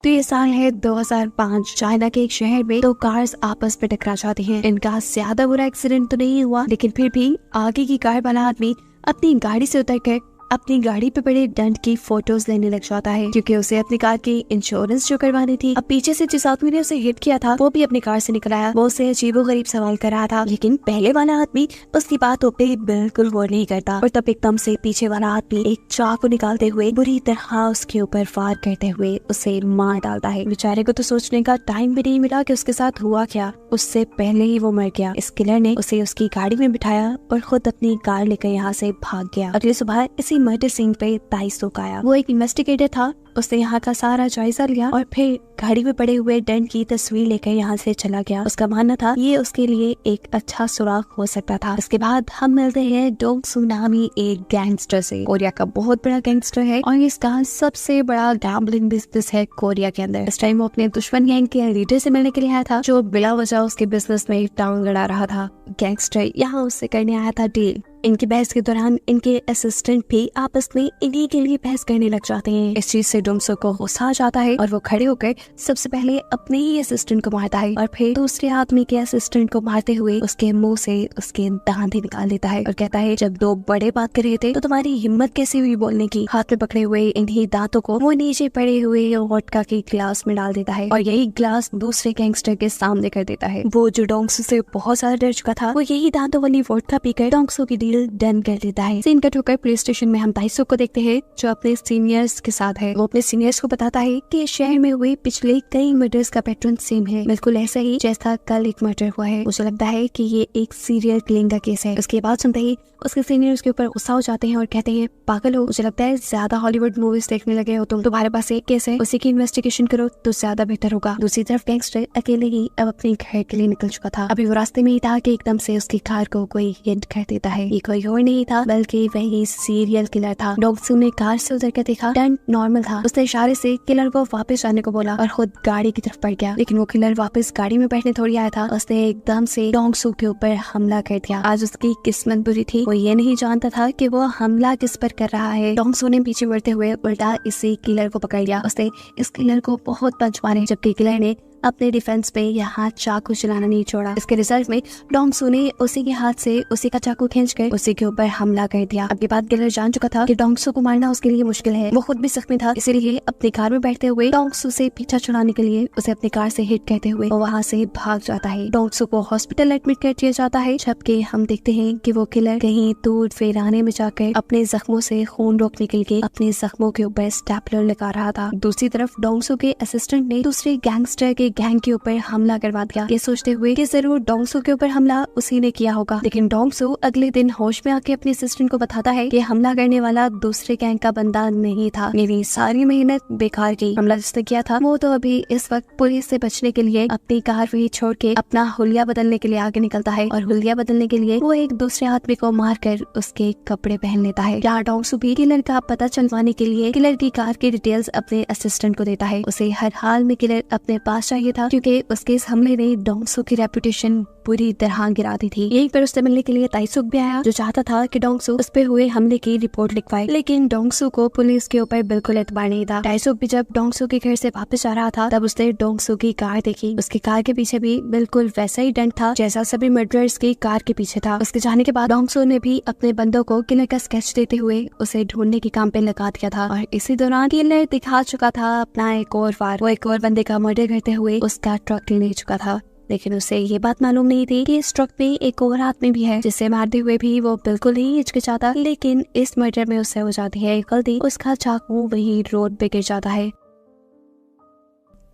तो ये साल है 2005। चाइना के एक शहर में दो कार्स आपस में टकरा जाती हैं। इनका ज्यादा बुरा एक्सीडेंट तो नहीं हुआ, लेकिन फिर भी आगे की कार वाला आदमी अपनी गाड़ी से उतरकर अपनी गाड़ी पे पड़े डंट की फोटोज लेने लग जाता है, क्योंकि उसे अपनी कार की इंश्योरेंस जो करवानी थी। अब पीछे से जिस आदमी ने उसे हिट किया था वो भी अपनी कार से निकल आया। वो उसे अजीबोगरीब सवाल कर रहा था, लेकिन पहले वाला आदमी उसकी बातों पे बिल्कुल गौर नहीं करता। और तब एकदम से पीछे वाला आदमी एक चाकू निकालते हुए बुरी तरह उसके ऊपर फायर करते हुए उसे मार डालता है। बेचारे को तो सोचने का टाइम भी नहीं मिला कि उसके साथ हुआ क्या। उससे पहले ही वो मर गया। इस किलर ने उसे उसकी गाड़ी में बिठाया और खुद अपनी कार लेकर यहाँ से भाग गया। अगली सुबह इसी मर्डर सीन पे ताइसुक आया। वो एक इन्वेस्टिगेटर था। उसने यहाँ का सारा जायजा लिया और फिर गाड़ी में पड़े हुए डंट की तस्वीर लेकर यहाँ से चला गया। उसका मानना था ये उसके लिए एक अच्छा सुराग हो सकता था। इसके बाद हम मिलते हैं डोंग सू नामी एक गैंगस्टर से। कोरिया का बहुत बड़ा गैंगस्टर है और इसका सबसे बड़ा गैम्बलिंग बिजनेस है कोरिया के अंदर। इस टाइम वो अपने दुश्मन गैंग के लीडर से मिलने के लिए आया था, जो बिला वजह उसके बिजनेस में टांग लड़ा रहा था। गैंगस्टर यहाँ उससे करने आया था डील। इनकी बहस के दौरान इनके असिस्टेंट भी आपस में इन्हीं के लिए बहस करने लग जाते हैं। इस चीज से डोंगसो को गुस्सा आ जाता है और वो खड़े होकर सबसे पहले अपने ही असिस्टेंट को मारता है और फिर दूसरे आदमी के असिस्टेंट को मारते हुए उसके मुंह से उसके दांत ही निकाल देता है और कहता है, जब दो बड़े बात कर रहे थे तो तुम्हारी हिम्मत कैसे हुई बोलने की। हाथ में पकड़े हुए इन्हीं दांतों को वो नीचे पड़े हुए वोडका के ग्लास में डाल देता है और यही ग्लास दूसरे गैंगस्टर के सामने कर देता है। वो जो डोंगसो से बहुत ज्यादा डर चुका था, वो यही दांतों वाली वोडका पीकर डोंगसो की डन कर देता है। सीन कट होकर पुलिस स्टेशन में हम ताइसुक को देखते हैं, जो अपने सीनियर्स के साथ है। वो अपने सीनियर्स को बताता है कि शहर में हुए पिछले कई मर्डर्स का पैटर्न सेम है, बिल्कुल ऐसा ही जैसा कल एक मर्डर हुआ है। मुझे लगता है कि ये एक सीरियल किलिंग का केस है। उसके बाद सुनते ही उसके सीनियर उसके ऊपर गुस्सा हो जाते हैं और कहते हैं, पागल हो, मुझे लगता है ज्यादा हॉलीवुड मूवीज देखने लगे हो तुम। तुम्हारे पास एक केस है, उसी की इन्वेस्टिगेशन करो तो ज्यादा बेहतर होगा। दूसरी तरफ गैंगस्टर अकेले ही अब अपने घर के लिए निकल चुका था। अभी वो रास्ते में ही था कि एकदम से उसकी कार को कोई हिट कर देता है। ये कोई और नहीं था बल्कि वही सीरियल किलर था। डोंगसू ने कार से उतर कर देखा, टर्न नॉर्मल था। उसने इशारे से किलर को वापस आने को बोला और खुद गाड़ी की तरफ बढ़ गया, लेकिन वो किलर वापस गाड़ी में बैठने थोड़ी आया था। उसने एकदम से डोंगसू के ऊपर हमला कर दिया। आज उसकी किस्मत बुरी थी, वो ये नहीं जानता था कि वो हमला किस पर कर रहा है। डोंगसू ने पीछे बढ़ते हुए उल्टा इसी किलर को पकड़ लिया। उसने इस किलर को बहुत पंच मारे, जबकि किलर ने अपने डिफेंस में यहाँ चाकू चलाना नहीं छोड़ा। इसके रिजल्ट में डोंगसू ने उसी के हाथ से उसी का चाकू खींचकर उसी के ऊपर हमला कर दिया। अब ये बात किलर जान चुका था कि डोंगसू को मारना उसके लिए मुश्किल है। वो खुद भी जख्मी था, इसीलिए अपनी कार में बैठते हुए डोंगसू से पीछा छुड़ाने के लिए उसे अपनी कार से हिट करते हुए वो वहाँ से भाग जाता है। डोंगसू को हॉस्पिटल एडमिट कर दिया जाता है, जबकि हम देखते हैं कि वो किलर कहीं दूर फेराने में जाकर अपने जख्मों से खून रोकने के लिए अपने जख्मों के ऊपर स्टेपलर लगा रहा था। दूसरी तरफ डोंगसू के असिस्टेंट ने दूसरे गैंगस्टर के गैंग के ऊपर हमला करवा दिया, ये सोचते हुए कि जरूर डोंगसू के ऊपर हमला उसी ने किया होगा। लेकिन डोंगसू अगले दिन होश में आके अपने असिस्टेंट को बताता है कि हमला करने वाला दूसरे गैंग का बंदा नहीं था, मेरी सारी मेहनत बेकार की। हमला जिसने किया था वो तो अभी इस वक्त पुलिस से बचने के लिए अपनी कार वही छोड़ के अपना हुलिया बदलने के लिए आगे निकलता है और हुलिया बदलने के लिए वो एक दूसरे आदमी को मारकर उसके कपड़े पहन लेता है। यहाँ डोंगसू भी किलर का पता चलवाने के लिए किलर की कार की डिटेल्स अपने असिस्टेंट को देता है। उसे हर हाल में किलर अपने पास चाहिए था, क्योंकि उसके इस हमले ने डोंगसू की रेपुटेशन पूरी तरह गिरा दी थी। यहीं पर उससे मिलने के लिए ताइसुक भी आया, जो चाहता था कि डोंगसू उस पे हुए हमले की रिपोर्ट लिखवाए, लेकिन डोंगसू को पुलिस के ऊपर बिल्कुल एतबार नहीं था। ताइसुक भी जब डोंगसू के घर से वापस आ रहा था तब उसने डोंगसू की कार देखी। उसकी कार के पीछे भी बिल्कुल वैसा ही डंट था जैसा सभी मर्डरर्स की कार के पीछे था। उसके जाने के बाद डोंगसू ने भी अपने बंदों को किलर का स्केच देते हुए उसे ढूंढने के काम पे लगा दिया था और इसी दौरान किलर दिखा चुका था अपना एक और वार। वो एक और बंदे का मर्डर करते हुए उसका ट्रक ले चुका था, लेकिन उसे ये बात मालूम नहीं थी कि इस ट्रक में एक और आदमी भी है, जिसे मारते हुए भी वो बिल्कुल ही हिचकिचाता। लेकिन इस मर्डर में उससे हो जाती है गलती, उसका चाकू वही रोड पे गिर जाता है।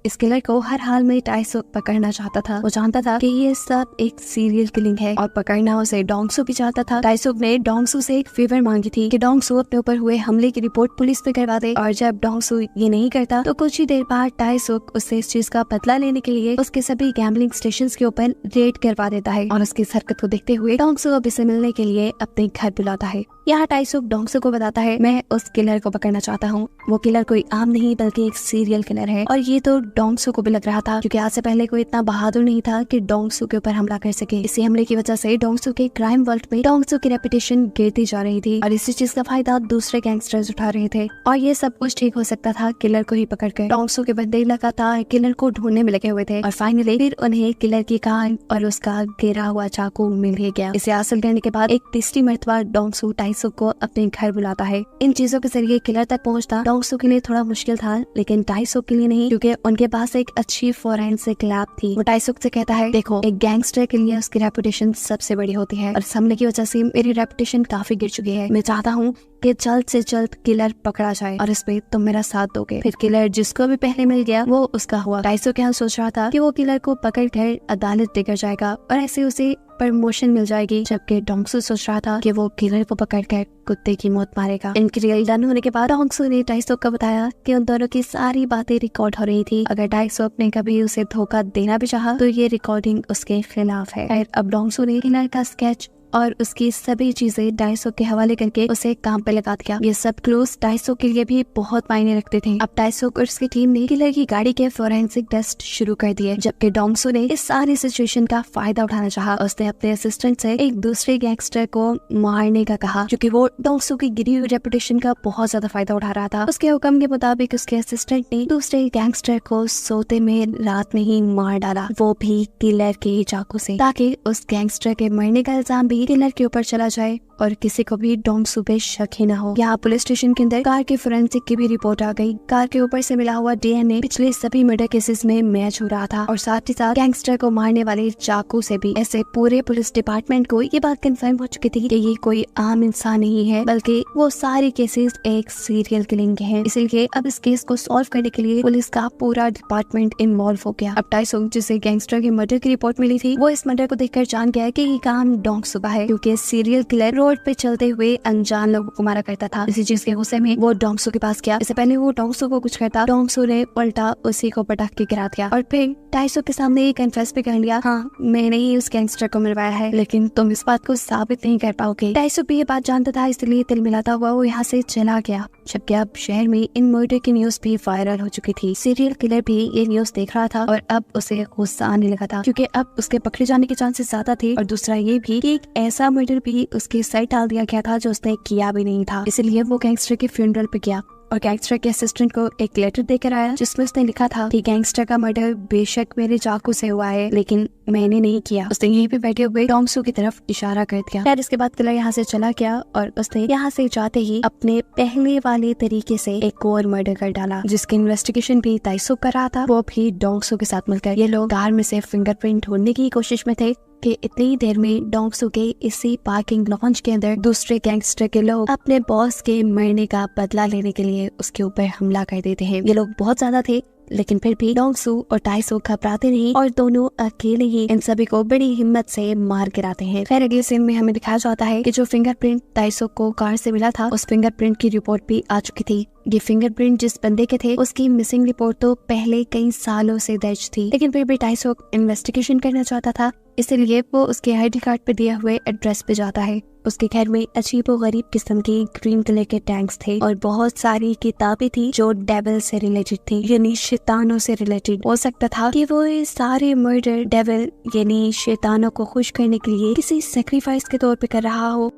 इस किलर को हर हाल में ताइसुक पकड़ना चाहता था। वो जानता था कि ये सब एक सीरियल किलिंग है और पकड़ना उसे डोंगसू भी चाहता था। ताइसुक ने डोंगसू से एक फेवर मांगी थी कि डोंगसू अपने ऊपर हुए हमले की रिपोर्ट पुलिस में करवा दे, और जब डोंगसू ये नहीं करता तो कुछ ही देर बाद ताइसुक उससे इस चीज का बदला लेने के लिए उसके सभी गैम्बलिंग स्टेशंस के ऊपर रेड करवा देता है और उसकी हरकत को देखते हुए डोंगसू अब इसे मिलने के लिए अपने घर बुलाता है। यहाँ टाइसुक डोंगसू को बताता है, मैं उस किलर को पकड़ना चाहता हूँ। वो किलर कोई आम नहीं बल्कि एक सीरियल किलर है। और ये तो डोंगसू को भी लग रहा था, क्योंकि आज से पहले कोई इतना बहादुर नहीं था कि डोंगसू के ऊपर हमला कर सके। इसी हमले की वजह से डोंगसू के क्राइम वर्ल्ड में डोंगसू की रेपुटेशन गिरती जा रही थी और इसी चीज का फायदा दूसरे गैंगस्टर्स उठा रहे थे। और ये सब कुछ ठीक हो सकता था किलर को ही पकड़कर। डोंगसू के बंदे लगातार किलर को ढूंढने में लगे हुए थे और फाइनली फिर उन्हें किलर की कान और उसका गिरा हुआ चाकू मिल ही गया। इसे हासिल करने के बाद एक तीसरी मर्तबा डोंगसू टाइसुक को अपने घर बुलाता है। इन चीजों के जरिए किलर तक पहुंचना डोंगसू के लिए थोड़ा मुश्किल था, लेकिन टाइसुक के लिए नहीं, क्योंकि उनके पास एक अच्छी फोरेंसिक लैब थी। वो टाइसुक से कहता है, देखो एक गैंगस्टर के लिए उसकी रेपुटेशन सबसे बड़ी होती है और इस हमले की वजह से मेरी रेपुटेशन काफी गिर चुकी है। मैं चाहता हूँ कि जल्द से जल्द किलर पकड़ा जाए और इस पे तुम मेरा साथ दोगे। फिर किलर जिसको भी पहले मिल गया वो उसका हुआ। टाइसुक यहाँ सोच रहा था कि वो किलर को पकड़ कर अदालत लेकर जाएगा और ऐसे उसे प्रमोशन मिल जाएगी, जबकि डोंगसू सोच रहा था कि वो किलर को पकड़कर कुत्ते की मौत मारेगा। इनकी रियल डन होने के बाद डोंगसू ने टाइसुक को बताया कि उन दोनों की सारी बातें रिकॉर्ड हो रही थी। अगर टाइसुक ने कभी उसे धोखा देना भी चाहा तो ये रिकॉर्डिंग उसके खिलाफ है। अब डोंगसू ने किलर का स्केच और उसकी सभी चीजें टाइसुक के हवाले करके उसे काम पे लगा दिया। ये सब क्लूज टाइसुक के लिए भी बहुत मायने रखते थे। अब टाइसुक और उसकी टीम ने किलर की गाड़ी के फोरेंसिक टेस्ट शुरू कर दिए, जबकि डोंगसू ने इस सारी सिचुएशन का फायदा उठाना चाहा। उसने अपने असिस्टेंट से एक दूसरे गैंगस्टर को मारने का कहा, क्योंकि वो डोंगसू की गिरी हुई रेपुटेशन का बहुत ज्यादा फायदा उठा रहा था। उसके हुक्म के मुताबिक उसके असिस्टेंट ने दूसरे गैंगस्टर को सोते में रात में ही मार डाला, वो भी किलर के चाकू से, ताकि उस गैंगस्टर के मरने का इल्जाम भी किलर के ऊपर चला जाए और किसी को भी डोंगसू पे शक ही न हो। यहाँ पुलिस स्टेशन के अंदर कार के फोरेंसिक की भी रिपोर्ट आ गई। कार के ऊपर से मिला हुआ डीएनए पिछले सभी मर्डर केसेस में मैच हो रहा था और साथ ही साथ गैंगस्टर को मारने वाले चाकू से भी। ऐसे पूरे पुलिस डिपार्टमेंट को ये बात कंफर्म हो चुकी थी कि ये कोई आम इंसान नहीं है, बल्कि वो सारे केसेस एक सीरियल किलिंग के हैं। इसीलिए अब इस केस को सॉल्व करने के लिए पुलिस का पूरा डिपार्टमेंट इन्वॉल्व हो गया। अब टाइसुक, जिसे गैंगस्टर की मर्डर की रिपोर्ट मिली थी, वो इस मर्डर को देखकर जान गया कि ये काम डोंगसू का है, क्योंकि सीरियल किलर रोड पे चलते हुए अनजान लोगों को मारा करता था। इसी चीज के गुस्से में वो डोंगसू के पास गया। इससे पहले वो डोंगसू को कुछ कहता, डोंगसू ने उल्टा उसी को पटक के गिरा दिया और फिर टाइसुक के सामने ये कन्फेस भी कर लिया, हाँ मैंने ही उस गैंगस्टर को मरवाया है, लेकिन तुम इस बात को साबित नहीं कर पाओगे। टाइसुक भी ये बात जानता था, इसलिए तिल मिलाता हुआ वो यहाँ से चला गया। जबकि अब शहर में इन मर्डर की न्यूज भी वायरल हो चुकी थी। सीरियल किलर भी ये न्यूज देख रहा था और अब उसे गुस्सा आने लगा था, क्योंकि अब उसके पकड़े जाने के चांसेस ज्यादा थे और दूसरा ये भी कि एक ऐसा मर्डर भी उसके सर डाल दिया गया था जो उसने किया भी नहीं था। इसलिए वो गैंगस्टर के फ्यूनरल पे गया और गैंगस्टर के असिस्टेंट को एक लेटर देकर आया, जिसमें उसने लिखा था कि गैंगस्टर का मर्डर बेशक मेरे चाकू से हुआ है, लेकिन मैंने नहीं किया। उसने यहीं पे बैठे हुए डोंगसू की तरफ इशारा कर दिया। फिर इसके बाद किलर यहाँ से चला गया और उसने यहाँ से जाते ही अपने पहले वाले तरीके से एक और मर्डर कर डाला, जिसकी इन्वेस्टिगेशन भी टाइसुक कर रहा था, वो भी डोंगसू के साथ मिलकर। ये लोग कार में से फिंगरप्रिंट ढूंढने की कोशिश में थे कि इतनी देर में डोंगसू के इसी पार्किंग लॉन्च के अंदर दूसरे गैंगस्टर के लोग अपने बॉस के मरने का बदला लेने के लिए उसके ऊपर हमला कर देते हैं। ये लोग बहुत ज्यादा थे, लेकिन फिर भी डोंगसू और टाइसुक घबराते नहीं और दोनों अकेले ही इन सभी को बड़ी हिम्मत से मार गिराते हैं। फिर अगले सीन में हमें दिखाया जाता है कि जो फिंगरप्रिंट टाइसुक को कार से मिला था, उस फिंगरप्रिंट की रिपोर्ट भी आ चुकी थी। ये फिंगरप्रिंट जिस बंदे के थे, उसकी मिसिंग रिपोर्ट तो पहले कई सालों से दर्ज थी, लेकिन फिर भी टाइसुक इन्वेस्टिगेशन करना चाहता था, इसलिए वो उसके आईडी कार्ड पे दिए हुए एड्रेस पे जाता है। उसके घर में अजीबो गरीब किस्म की ग्रीन कलर के टैंक्स थे और बहुत सारी किताबें थी जो डेविल से रिलेटेड थी, यानी शैतानों से रिलेटेड। हो सकता था कि वो ये सारे मर्डर डेविल यानी शैतानों को खुश करने के लिए किसी सेक्रीफाइस के तौर पे कर रहा हो।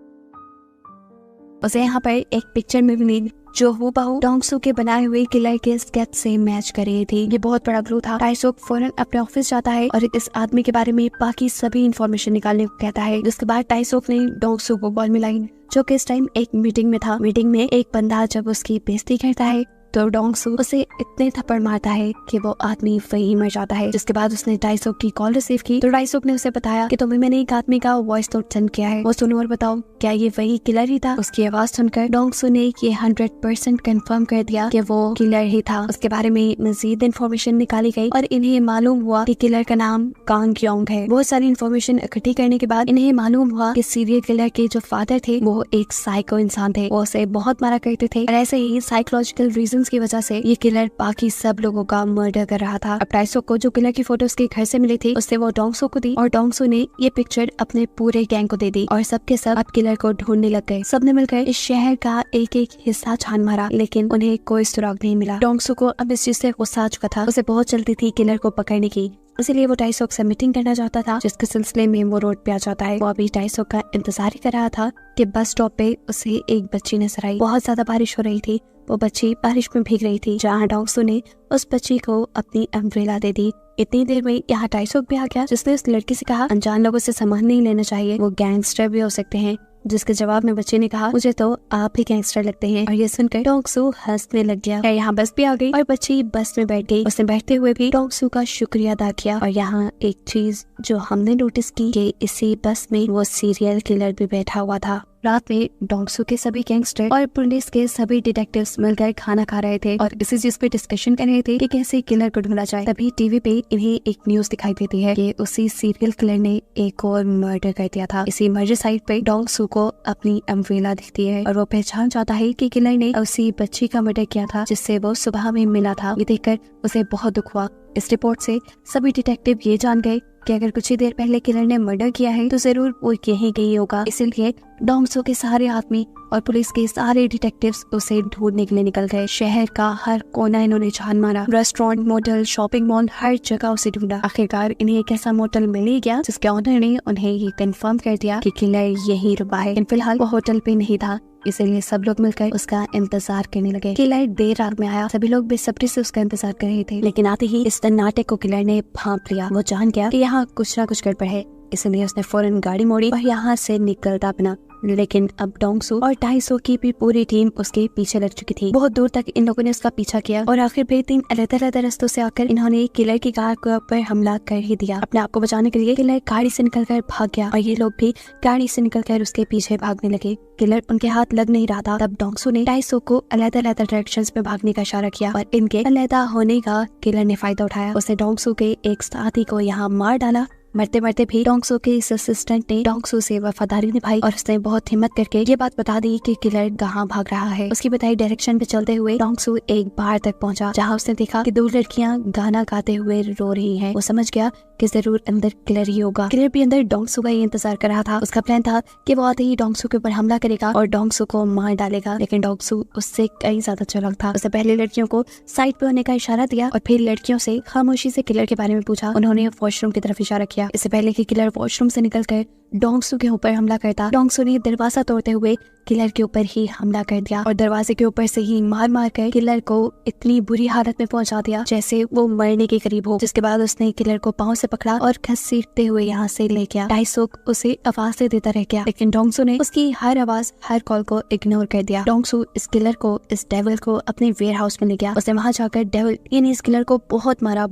उसे यहाँ पर एक पिक्चर में मिली जो हूबहू डोंगसू के बनाए हुए किलर के स्केच से मैच कर रही थी। ये बहुत बड़ा क्लू था। टाइसुक फौरन अपने ऑफिस जाता है और इस आदमी के बारे में बाकी सभी इंफॉर्मेशन निकालने को कहता है। जिसके बाद टाइसुक ने डोंगसू को कॉल मिलाई, जो कि इस टाइम एक मीटिंग में था। मीटिंग में एक बंदा जब उसकी बेइज्जती करता है तो डोंगसू उसे इतने थप्पड़ मारता है कि वो आदमी वहीं मर जाता है। जिसके बाद उसने टाइसुक की कॉल रिसीव की तो टाइसुक ने उसे बताया कि तुम्हें मैंने एक आदमी का वॉइस नोट सेंड किया है, वो सुनो और बताओ क्या ये वही किलर ही था। उसकी आवाज सुनकर डोंगसू ने ये 100% कंफर्म कर दिया कि वो किलर ही था। उसके बारे में मजीद इन्फॉर्मेशन निकाली गई और इन्हें मालूम हुआ कि किलर का नाम कांग योंग है। बहुत सारी इन्फॉर्मेशन इकट्ठी करने के बाद इन्हें मालूम हुआ कि सीरियल किलर के जो फादर थे वो एक साइको इंसान थे, वो उसे बहुत मारा करते थे और ऐसे ही साइकोलॉजिकल रीजन रीजंस की वजह से ये किलर बाकी सब लोगों का मर्डर कर रहा था। अब टाइसोक को जो किलर की फोटो उसके घर से मिली थी उससे वो डोंगसो को दी और डोंगसो ने ये पिक्चर अपने पूरे गैंग को दे दी और सबके सब अब किलर को ढूंढने लग गए। सबने मिलकर इस शहर का एक एक हिस्सा छान मारा लेकिन उन्हें कोई सुराग नहीं मिला। डोंगसो को अब इस चीज से गुस्सा आ चुका था, उसे बहुत जल्दी थी किलर को पकड़ने की, इसलिए वो टाइसोक से मीटिंग करना चाहता था, जिसके सिलसिले में वो रोड पे आ जाता है। वो अभी टाइसोक का इंतजार ही कर रहा था कि बस स्टॉप पे उसे एक बच्ची नजर आई। बहुत ज्यादा बारिश हो रही थी, वो बच्ची बारिश में भीग रही थी, जहाँ डोंगसो ने उस बच्ची को अपनी अम्ब्रेला दे दी। इतनी देर में यहाँ टाइसोक भी आ गया, जिसने उस लड़की से कहा अनजान लोगों से सामान नहीं लेना चाहिए, वो गैंगस्टर भी हो सकते हैं। जिसके जवाब में बच्चे ने कहा मुझे तो आप ही गैंगस्टर लगते हैं। और ये सुनकर डोंगसो हंसने लग गया। यहाँ बस भी आ गई और बच्ची बस में बैठ गई। उसने बैठते हुए भी डोंगसो का शुक्रिया अदा किया। और यहाँ एक चीज जो हमने नोटिस की कि इसी बस में वो सीरियल किलर भी बैठा हुआ था। रात में डोंगसो के सभी गैंगस्टर और पुलिस के सभी डिटेक्टिव्स मिलकर खाना खा रहे थे और इसी चीज पे डिस्कशन कर रहे थे कि कैसे किलर को ढूंढा जाए। तभी टीवी पे इन्हें एक न्यूज दिखाई देती है कि उसी सीरियल किलर ने एक और मर्डर कर दिया था। इसी मर्डर साइट पे डोंगसो को अपनी अम्ब्रेला दिखती है और वो पहचान जाता है कि किलर ने उसी बच्ची का मर्डर किया था जिससे वो सुबह में मिला था। ये देखकर उसे बहुत दुख हुआ। इस रिपोर्ट से सभी डिटेक्टिव ये जान गए कि अगर कुछ ही देर पहले किलर ने मर्डर किया है तो जरूर वो यहीं गई होगा। इसलिए डोंगसो के सारे आदमी और पुलिस के सारे डिटेक्टिव्स उसे ढूंढने के लिए निकल गए। शहर का हर कोना इन्होंने छान मारा, रेस्टोरेंट, मोटल, शॉपिंग मॉल, हर जगह उसे ढूंढा। आखिरकार इन्हें एक ऐसा मोटल मिल ही गया जिसके ऑनर ने उन्हें ये कंफर्म कर दिया कि किलर यही रुका है। लेकिन फिलहाल वो होटल पे नहीं था, इसलिए सब लोग मिलकर उसका इंतजार करने लगे। किलर देर रात में आया, सभी लोग बेसब्री से उसका इंतजार कर रहे थे, लेकिन आते ही इस नाटक को किलर ने भांप लिया। वो जान गया कि यहाँ कुछ ना कुछ गड़बड़ है, इसलिए उसने फौरन गाड़ी मोड़ी और यहाँ से निकलता बना। लेकिन अब डोंगसो और टाइसो की भी पूरी टीम उसके पीछे लग चुकी थी। बहुत दूर तक इन लोगों ने उसका पीछा किया और आखिर में 3 अलग-अलग रास्तों से आकर इन्होंने किलर की कार के ऊपर हमला कर ही दिया। अपने आप को बचाने के लिए किलर गाड़ी से निकलकर भाग गया और ये लोग भी गाड़ी से निकलकर उसके पीछे भागने लगे। किलर उनके हाथ लग नहीं रहा था। तब डोंगसो ने टाइसो को अलग-अलग डायरेक्शंस में भागने का इशारा किया और इनके अलग होने का किलर ने फायदा उठाया। उसने डोंगसो के एक साथी को यहाँ मार डाला। मरते मरते भी डोंगसो के इस असिस्टेंट ने डोंगसो से वफादारी निभाई और उसने बहुत हिम्मत करके ये बात बता दी कि किलर कहाँ भाग रहा है। उसकी बताई डायरेक्शन पे चलते हुए डोंगसो एक बार तक पहुंचा जहाँ उसने देखा कि 2 लड़कियां गाना गाते हुए रो रही हैं। वो समझ गया कि जरूर अंदर किलर ही होगा। किलर भी अंदर डोंगसो का ही इंतजार कर रहा था। उसका प्लान था कि वो आते ही डोंगसो के ऊपर हमला करेगा और डोंगसो को मार डालेगा, लेकिन डोंगसो उससे कई ज्यादा चालाक था। उसने पहले लड़कियों को साइड पे होने का इशारा दिया और फिर लड़कियों से खामोशी से किलर के बारे में पूछा। उन्होंने वॉशरूम की तरफ इशारा किया। इससे पहले कि किलर वॉशरूम से निकलकर डोंगसो के ऊपर हमला करता, डोंगसो ने दरवाजा तोड़ते हुए किलर के ऊपर ही हमला कर दिया और दरवाजे के ऊपर से ही मार मार कर किलर को इतनी बुरी हालत में पहुंचा दिया जैसे वो मरने के करीब हो। जिसके बाद उसने किलर को पांव से पकड़ा और घसीटते हुए यहाँ से ले गया। टाइसोक उसे आवाज़ें देता रह गया, लेकिन डोंगसो ने उसकी हर आवाज, हर कॉल को इग्नोर कर दिया। डोंगसो इस किलर को, इस डेविल को अपने वेयर हाउस में ले गया। उसने वहाँ जाकर डेविल यानी इस किलर को बहुत मारा।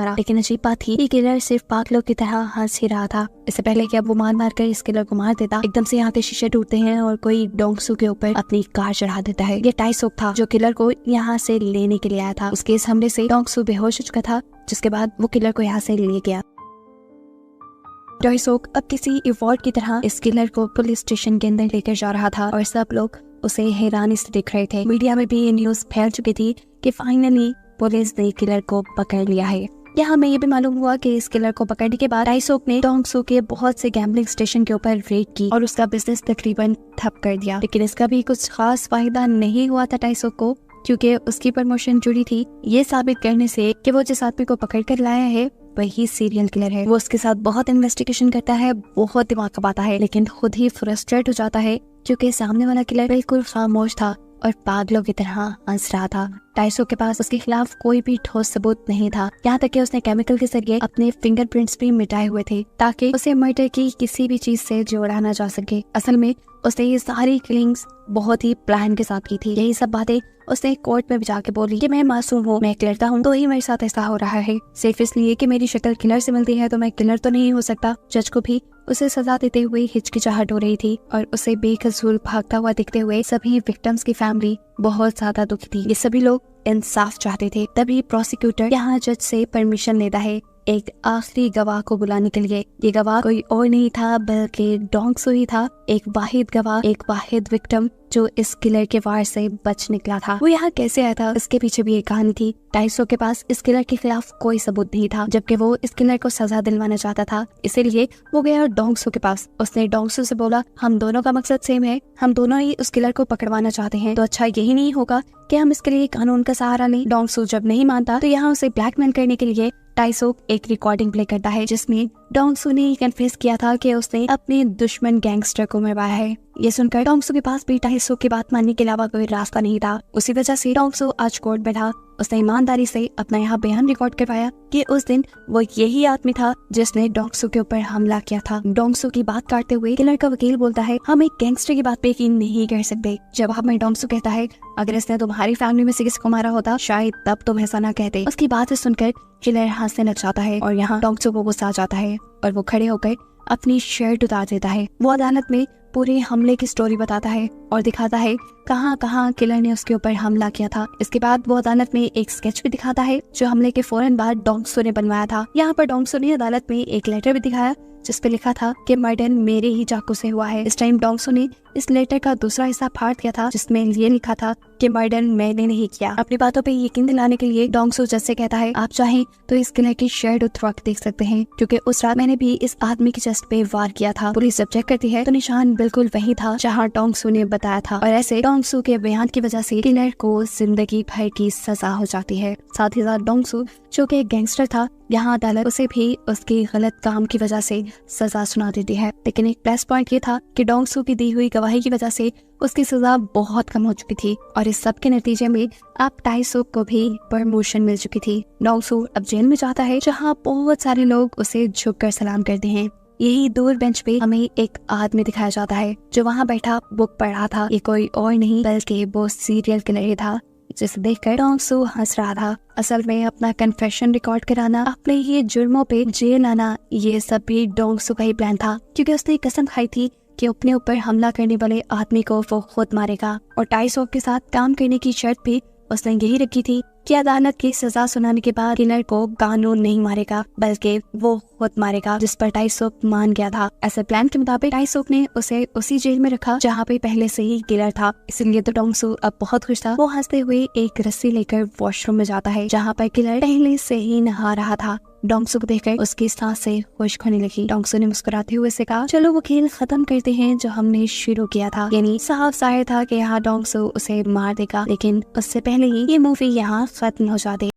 लेकिन अजीब बात थी कि किलर सिर्फ पागलों की तरह हंस ही रहा था। इससे पहले कि अब वो मार कर इस किलर को मार देता, एकदम से यहाँ के शीशे टूटते हैं और कोई डोंगसो के ऊपर अपनी कार चढ़ा देता है। ये टाइसोक था जो किलर को यहाँ से लेने के लिए आया था। उसके इस हमले से डोंगसो बेहोश हो चुका था, जिसके बाद वो किलर को यहाँ से ले गया। टाइसोक अब किसी इवॉर्ड की तरह इस किलर को पुलिस स्टेशन के अंदर लेकर जा रहा था और सब लोग उसे हैरानी से देख रहे थे। मीडिया में भी ये न्यूज फैल चुकी थी कि फाइनली पुलिस ने किलर को पकड़ लिया है। यहाँ में ये भी मालूम हुआ कि इस किलर को पकड़ने के बाद टाइसोक ने डोंगसो के बहुत से गैम्बलिंग स्टेशन के ऊपर रेड की और उसका बिजनेस तकरीबन ठप कर दिया। लेकिन इसका भी कुछ खास फायदा नहीं हुआ था टाइसोक को, क्योंकि उसकी प्रमोशन जुड़ी थी ये साबित करने से कि वो जिस आदमी को पकड़ कर लाया है वही सीरियल किलर है। वो उसके साथ बहुत इन्वेस्टिगेशन करता है, बहुत दिमाग खपाता है, लेकिन खुद ही फ्रस्ट्रेट हो जाता है क्योंकि सामने वाला किलर बिल्कुल खामोश था और पागलों की तरह हंस रहा था। टाइसोक के पास उसके खिलाफ कोई भी ठोस सबूत नहीं था, यहाँ तक कि उसने केमिकल के जरिए अपने फिंगरप्रिंट्स भी मिटाए हुए थे ताकि उसे मर्डर की किसी भी चीज से जोड़ा ना जा सके। असल में उसने ये सारी किलिंग्स बहुत ही प्लान के साथ की थी। यही सब बातें उसने कोर्ट में जाके बोली कि मैं मासूम हूँ, मैं एक लड़का हूँ, तो ही मेरे साथ ऐसा हो रहा है। सिर्फ इसलिए कि मेरी शक्ल किलर से मिलती है तो मैं किलर तो नहीं हो सकता। जज को भी उसे सजा देते हुए हिचकिचाहट हो रही थी और उसे बेकसूर भागता हुआ दिखते हुए सभी विक्टिम्स की फैमिली बहुत ज्यादा दुखी थी। ये सभी लोग इंसाफ चाहते थे। तभी प्रोसिक्यूटर यहाँ जज से परमिशन लेता है एक आखिरी गवाह को बुलाने के लिए। ये गवाह कोई और नहीं था बल्कि डोंग सू ही था, एक वाहिद गवाह, एक वाहिद विक्टिम जो इस किलर के वार से बच निकला था। वो यहाँ कैसे आया था, इसके पीछे भी एक कहानी थी। टाइसो के पास इस किलर के खिलाफ कोई सबूत नहीं था, जबकि वो इस किलर को सजा दिलवाना चाहता था। इसीलिए वो गया डोंग सू के पास। उसने डोंग सू से बोला, हम दोनों का मकसद सेम है, हम दोनों ही उस किलर को पकड़वाना चाहते हैं, तो अच्छा यही नहीं होगा कि हम इसके लिए कानून का सहारा लें। डोंग सू जब नहीं मानता तो यहाँ उसे ब्लैकमेल करने के लिए टाइसो एक रिकॉर्डिंग प्ले करता है, जिसमें डोंग सू ने कन्फेस किया था कि उसने अपने दुश्मन गैंगस्टर को मरवाया है। ये सुनकर डोंग सू के पास भी टाइसो की बात मानने के अलावा कोई रास्ता नहीं था। उसी वजह से डोंग सू आज कोर्ट बैठा। उसने ईमानदारी से अपना यहाँ बयान रिकॉर्ड करवाया कि उस दिन वो यही आदमी था जिसने डोंग सू के ऊपर हमला किया था। डोंग सू की बात काटते हुए किलर का वकील बोलता है, हम एक गैंगस्टर की बात पे यकीन नहीं कर सकते। जवाब में डोंग सू कहता है, अगर इसने तुम्हारी फैमिली में से किसी को मारा होता शायद तब तुम ऐसा ना कहते। उसकी बात सुनकर किलर हंसने लग जाता है और यहाँ डोंग सू को गुस्सा आ जाता है और वो खड़े होकर अपनी शर्ट उतार देता है। वो अदालत में पूरे हमले की स्टोरी बताता है और दिखाता है कहाँ कहाँ किलर ने उसके ऊपर हमला किया था। इसके बाद वो अदालत में एक स्केच भी दिखाता है जो हमले के फौरन बाद डोंग सू ने बनवाया था। यहाँ पर डोंग सू ने अदालत में एक लेटर भी दिखाया जिस पे लिखा था कि मर्डर मेरे ही चाकू से हुआ है। इस टाइम डोंग सू ने इस लेटर का दूसरा हिस्सा फाड़ दिया था जिसमें ये लिखा था कि मर्डर मैंने नहीं किया। अपनी बातों पे यकीन दिलाने के लिए डोंग सू जज से कहता है, आप चाहें तो इस किलर की शर्ट उतरवा के देख सकते हैं, क्योंकि उस रात मैंने भी इस आदमी की चेस्ट पे वार किया था। पुलिस जब चेक करती है तो निशान बिल्कुल वही था जहाँ डोंग सू ने बताया था और ऐसे डोंग सू के बयान की वजह से किलर को जिंदगी भर की सजा हो जाती है। साथ ही साथ डोंग सू जो कि एक गैंगस्टर था, यहाँ अदालत उसे भी उसके गलत काम की वजह से सजा सुना देती है। लेकिन एक प्लस पॉइंट ये था कि डोंग सू की दी हुई गवाही की वजह से उसकी सजा बहुत कम हो चुकी थी और इस सब के नतीजे में अब टाइसो को भी प्रमोशन मिल चुकी थी। डोंग सू अब जेल में जाता है जहाँ बहुत सारे लोग उसे झुककर सलाम करते हैं। यही दूर बेंच पे हमें एक आदमी दिखाया जाता है जो वहाँ बैठा बुक पढ़ रहा था। ये कोई और नहीं बल्कि वो सीरियल किलर ही था जिसे देखकर डोंग सू हंस रहा था। असल में अपना कन्फेशन रिकॉर्ड कराना, अपने ये जुर्मों पे जेल आना, ये सब भी डोंग सू का ही प्लान था, क्योंकि उसने कसम खाई थी कि अपने ऊपर हमला करने वाले आदमी को वो खुद मारेगा। और टाइसो के साथ काम करने की शर्त भी उसने यही रखी थी कि अदालत की सजा सुनाने के बाद किलर को कानून नहीं मारेगा बल्कि वो खुद मारेगा, जिस पर टाइसो मान गया था। ऐसे प्लान के मुताबिक टाइसो ने उसे उसी जेल में रखा जहाँ पे पहले से ही किलर था। इसलिए तो डोंग सू अब बहुत खुश था। वो हंसते हुए एक रस्सी लेकर वॉशरूम में जाता है जहाँ पर किलर पहले से ही नहा रहा था। डोंग सू को देखकर उसकी सांसें खुश्क होने लगी। डोंग सू ने मुस्कुराते हुए से कहा, चलो वो खेल खत्म करते हैं जो हमने शुरू किया था। यानी साफ जाहिर था कि यहाँ डोंग सू उसे मार देगा, लेकिन उससे पहले ही ये मूवी यहाँ खत्म हो जाती।